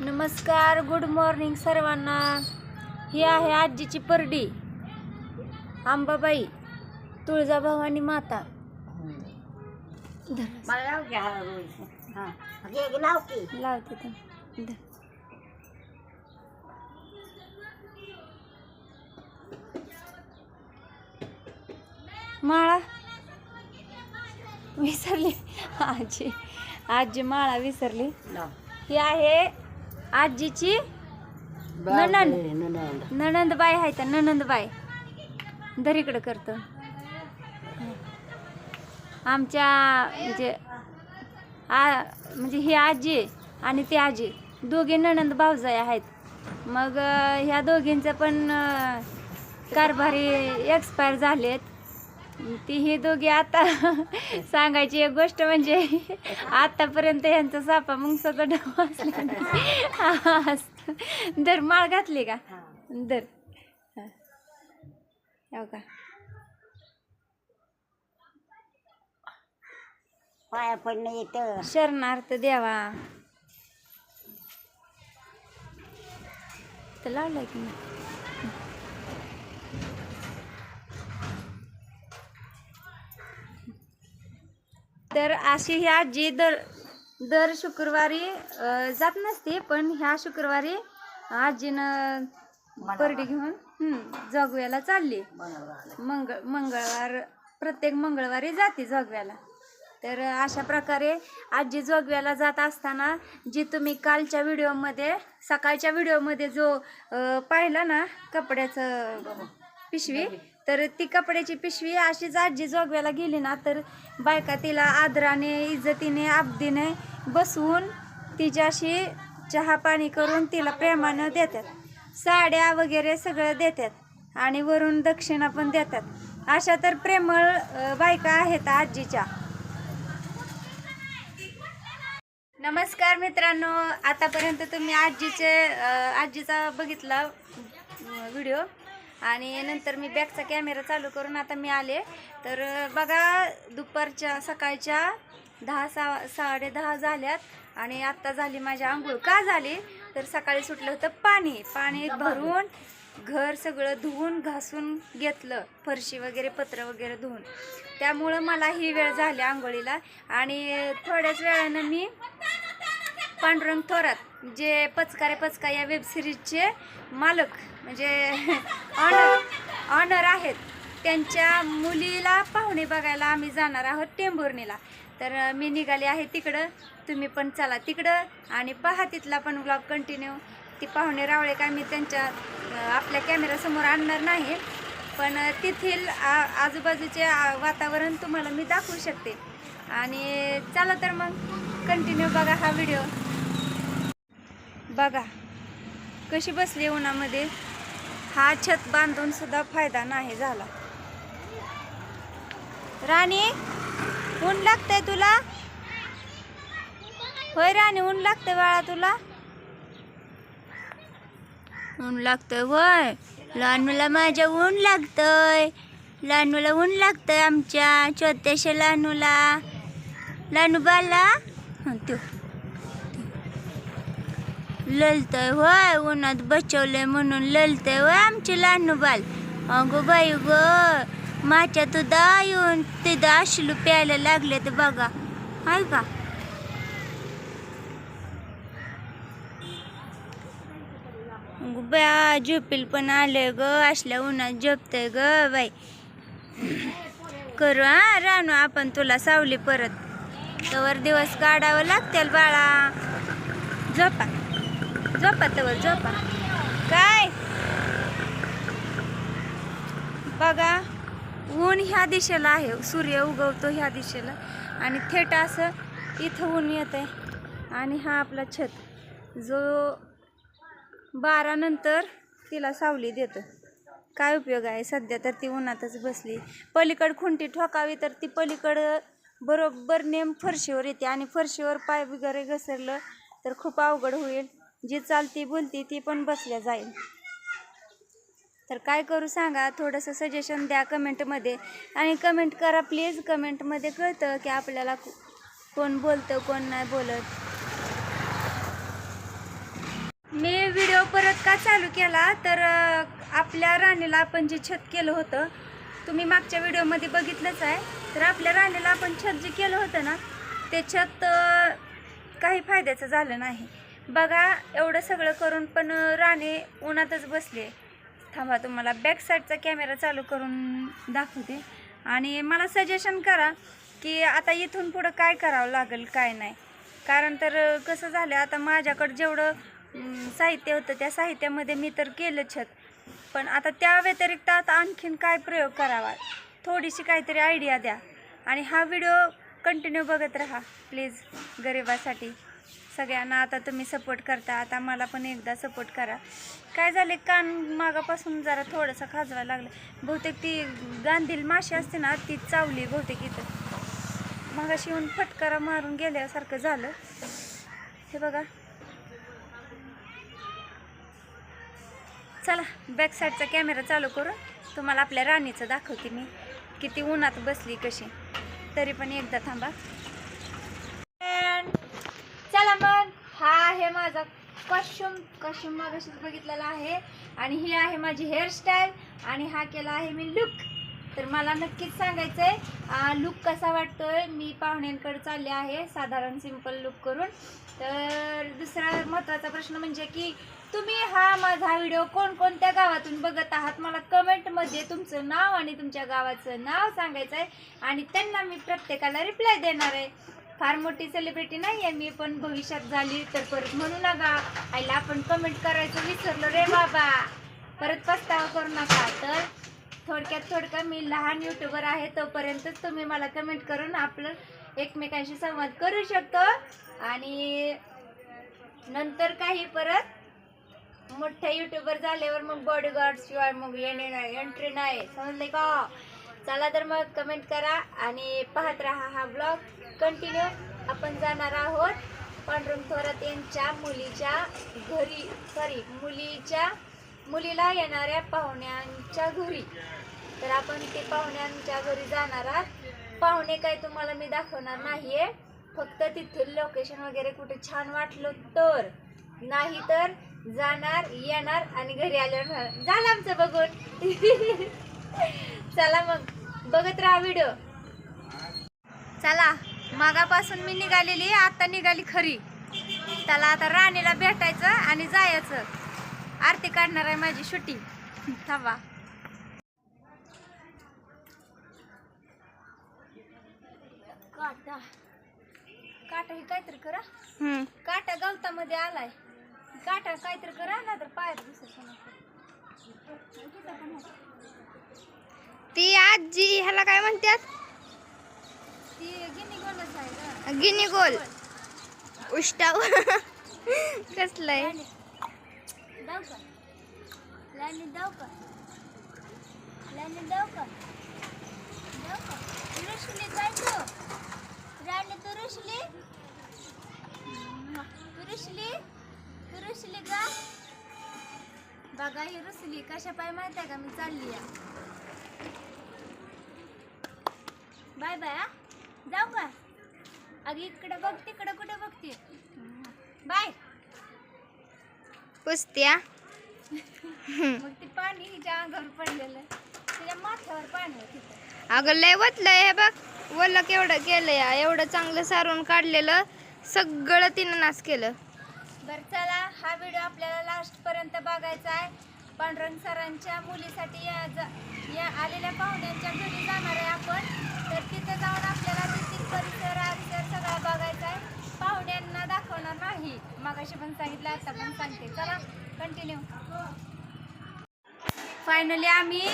नमस्कार, good morning सर्वांना. ही आहे आजीची परडी, अंबाबाई तुळजाभवानी माता. लावते तर माळा विसरली आजी माळा विसरली. ही आहे आजीची नणंदबाई आहे. त्या नणंदबाई दरीकडे करतो. आमच्या म्हणजे ही आजी आणि ती आजी दोघे नणंद भावजाई आहेत. मग ह्या दोघींचं पण कारभारी एक्सपायर झालेत. ती ही दोघी आता सांगायची एक गोष्ट म्हणजे आतापर्यंत यांचा सापा मग सगळं डाव असला दर माळ घातली का दर हो का पाया पडणं येतं. शरणार्थ द्यावा तर लावलाय की नाही. तर अशी ही आजी दर शुक्रवारी जात नसते, पण ह्या शुक्रवारी आजीनं परडी घेऊन जोगव्याला चालली. मंगळवार प्रत्येक मंगळवारी जाते जोगव्याला. तर अशा प्रकारे आजी जोगव्याला जात असताना जी तुम्ही कालच्या व्हिडिओमध्ये सकाळच्या व्हिडिओमध्ये जो पाहिला ना कपड्याचं पिशवी, तर ती कपड्याची पिशवी अशीच आजी जोगव्याला गेली ना तर बायका तिला आदराने इज्जतीने अब्दीने बसवून तिच्याशी चहा पाणी करून तिला प्रेमानं देतात. साड्या वगैरे सगळं देतात आणि वरून दक्षिणा पण देतात. अशा तर प्रेमळ बायका आहेत आजीच्या. नमस्कार मित्रांनो, आतापर्यंत तुम्ही आजीचा बघितला व्हिडिओ आणि नंतर मी बॅकचा कॅमेरा चालू करून आता मी आले. तर बघा दुपारच्या सकाळच्या 10-10:30 झाल्यात आणि आत्ता झाली माझी आंघोळ. का झाली तर सकाळी सुटलं होतं पाणी भरून घर सगळं धुवून घासून घेतलं, फरशी वगैरे पत्र वगैरे धुवून. त्यामुळं मला ही वेळ झाली आंघोळीला. आणि थोड्याच वेळानं मी पांडुरंग थोरात जे पचका या वेबसिरीजचे मालक म्हणजे ऑनर आहेत, त्यांच्या मुलीला पाहुणे बघायला आम्ही जाणार आहोत टेंभुर्णीला. तर मी निघाले आहे तिकडं. तुम्ही पण चला तिकडं आणि पहा तिथला पण व्लॉग कंटिन्यू. ती पाहुणे रावळे काय मी त्यांच्या आपल्या कॅमेऱ्यासमोर आणणार नाही, पण तेथील आजूबाजूचे वातावरण तुम्हाला मी दाखवू शकते. आणि चला तर मग कंटिन्यू बघा हा व्हिडिओ. बघा कशी बसली उन्हामध्ये. हा छत बांधून सुद्धा फायदा नाही झाला. राणी ऊन लागतंय तुला? होय राणी ऊन लागतंय बाळा तुला? ऊन लागतंय होय. लहान मुला माझ्या ऊन लागतंय. लहान मुला ऊन लागतंय आमच्या छोट्याशा लहानूला. लहानू बाला तो ललतय होय. उन्हात बचवलंय म्हणून ललतय होय आमचे लहानू बाल. अगो बाई ग माझ्या तुदा येऊन तिथं आशलू प्यायला लागले तर बघा आहे का. बया झोपील पण आले ग, असल्या उन्हात झोपतय ग बाई. करू हा रानू आपण तुला सावली परत. तवर दिवस काढावं लागतील बाळा. झोपा तवर झोपा. काय बघा ऊन ह्या दिशेला आहे, सूर्य उगवतो ह्या दिशेला आणि थेट असं इथं ऊन येत आहे. आणि हा आपला छत जो 12 नंतर तिला सावली देतो. काय उपयोग आहे. सध्या तर ती उन्हातच बसली. पलीकड खुंटी ठोकावी तर ती पलीकड बरोबर नेम फरशीवर येते आणि फरशीवर पाय वगैरे घसरलं तर खूप अवघड होईल. जी चालती बोलती ती पण बसल्या जाईल. तर काय करू सांगा, थोडंसं सजेशन द्या कमेंटमध्ये आणि कमेंट करा प्लीज. कमेंटमध्ये कळतं की आपल्याला कोण बोलतं कोण नाही बोलत. मी व्हिडिओ परत का चालू केला तर आपल्या राणीला आपण जे छत केलं होतं, तुम्ही मागच्या व्हिडिओमध्ये बघितलंच आहे. तर आपल्या राणीला आपण छत जे केलं होतं ना, ते छत काही फायद्याचं झालं नाही. बघा एवढं सगळं करून पण राणी उन्हातच बसली. थांबा तुम्हाला बॅक साईडचा कॅमेरा चालू करून दाखवते आणि मला सजेशन करा की आता इथून पुढं काय करावं लागेल काय नाही. कारण तर कसं झालं, आता माझ्याकडं जेवढं साहित्य होतं त्या साहित्यामध्ये मी तर केलं छत, पण आता त्या व्यतिरिक्त आता आणखीन काय प्रयोग करावा, थोडीशी काहीतरी आयडिया द्या. आणि हा व्हिडिओ कंटिन्यू बघत राहा प्लीज. गरिबासाठी सगळ्यांना आता तुम्ही सपोर्ट करता, आता मला पण एकदा सपोर्ट करा. काय झाले, कान मागापासून जरा थोडंसं खाजवायला लागलं. बहुतेक ती गांधील माशी असते ना, ती चावली बहुतेक इथं. मागाशी येऊन फटकारा मारून गेल्यासारखं झालं. हे बघा. चला बॅक साईडचा कॅमेरा चालू करून तुम्हाला आपल्या राणीचं दाखवते मी किती उन्हात बसली कशी. तरी पण एकदा थांबा. चला मग, हा आहे माझा कॉस्ट्युम मागाशीच बघितलेला आहे आणि ही आहे माझी हेअरस्टाईल आणि हा केला आहे मी लुक. तर मला नक्कीच सांगायचं आहे लुक कसा वाटतोय. मी पाहुण्यांकडे चालले आहे साधारण सिंपल लुक करून. तर दुसरा महत्त्वाचा प्रश्न म्हणजे की तुम्ही हा माझा व्हिडिओ कोणकोणत्या गावातून बघत आहात, मला कमेंटमध्ये तुमचं नाव आणि तुमच्या गावाचं नाव सांगायचं आहे आणि त्यांना मी प्रत्येकाला रिप्लाय देणार आहे. फार मोठी सेलिब्रिटी नाही आहे मी, पण भविष्यात झाली तर परत म्हणू नका आईला आपण कमेंट करायचं विसरलो रे बाबा, परत पस्तावा करू नका. तर थोडक्यात मी लहान यूट्यूबर आहे, तोपर्यंतच तुम्ही मला कमेंट करून आपलं एकमेकांशी संवाद करू शकतो आणि नंतर काही परत मोठ्या यूट्यूबर झाल्यावर मग बॉडीगार्ड शिवाय मग येणे नाही, एंट्री नाही, समजले का. चला तर मग कमेंट करा आणि पाहत राहा हा ब्लॉग कंटिन्यू. आपण जाणार आहोत पांडुरंग थोरात यांच्या मुलीला येणाऱ्या पाहुण्यांच्या घरी. तर आपण ते पाहुण्यांच्या घरी जाणार आहात. पाहुणे काय तुम्हाला मी दाखवणार नाहीये, फक्त तिथून लोकेशन वगैरे कुठे छान वाटलं तर, नाही तर जाणार येणार आणि घरी आल्यावर झालं आमचं बघून. चला मग बघत राहा व्हिडिओ. चला मागापासून मी निघालेली, आता निघाली खरी. त्याला आता राणीला भेटायचं आणि जायचं. आरती काढणार आहे माझी शूटिंग. थांबा. काटा हे काहीतरी करा. काटा गवतामध्ये आलाय. काटा काहीतरी करा ना तर पायात दुसरं. ती आजी ह्याला काय म्हणतात? ती गिनी गोलच आहे का? गिनी गोल उष्टाव कसलंय? दाव का? लाईनी दाव का? रुसली काय तू? राणी तू रुसली का? बघा ही रुसली कशा पाय माहिती आहे का, मी चालली या. Bye bye. जाऊ का? अगं इकडं बघ तिकडं कुठे बघते. बाय. पुसत्या मग ते पाणी हिच्या अंगावर पडलेलं, तिच्या माथ्यावर पाणी आहे तिथं. अगं लय वतलंय हे बघ, वल्ल केवढं केलंय. एवढं चांगलं सारून काढलेलं सगळं तिनं नाश केलं. बरं चला, हा व्हिडिओ आपल्याला लास्ट पर्यंत बघायचा आहे. पांडुरंग सरांच्या मुलीसाठी या आलेल्या पाहुण्यांच्या घरी जाणार आहे आपण. तर तिथे जाऊन आपल्याला तिथील परिसर सगळा बघायचा आहे. पाहुण्यांना दाखवणार नाही, मगाशी पण सांगितलं आता पण सांगते. चला कंटिन्यू. फायनली आम्ही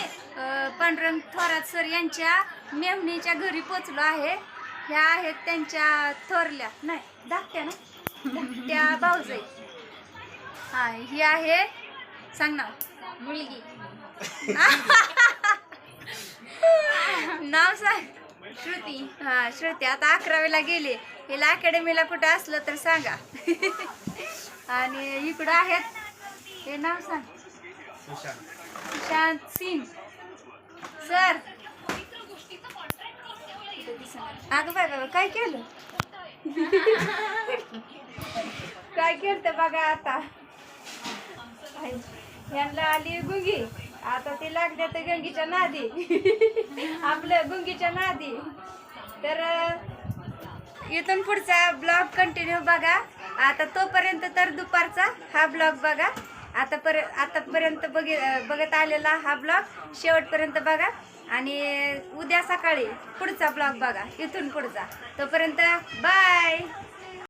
पांडुरंग थोरात सर यांच्या मेहुणीच्या घरी पोचलो आहे. ह्या आहेत त्यांच्या थोरल्या नाही धाकट्या ना, धाकट्या भाऊजाई. हा ही आहे, सांग ना मुलगी. नाव सांग. श्रुती. हा श्रुती आता 11वीला गेली. हिला अकॅडमीला कुठं असलं तर सांगा. आणि इकडं आहेत, हे नाव सांग. सुशांत सिंग सर. अगं बाय बाबा काय केलं? काय केलं बघा आता. आहे. यांना आली गुंगी, आता ती लागल्या तर गंगीच्या नादी आपलं गुंगीच्या नादी. तर इथून पुढचा ब्लॉग कंटिन्यू बघा. आता तोपर्यंत तर दुपारचा हा ब्लॉग बघा. आतापर्यंत बघत आलेला हा ब्लॉग शेवटपर्यंत बघा आणि उद्या सकाळी पुढचा ब्लॉग बघा इथून पुढचा. तोपर्यंत बाय.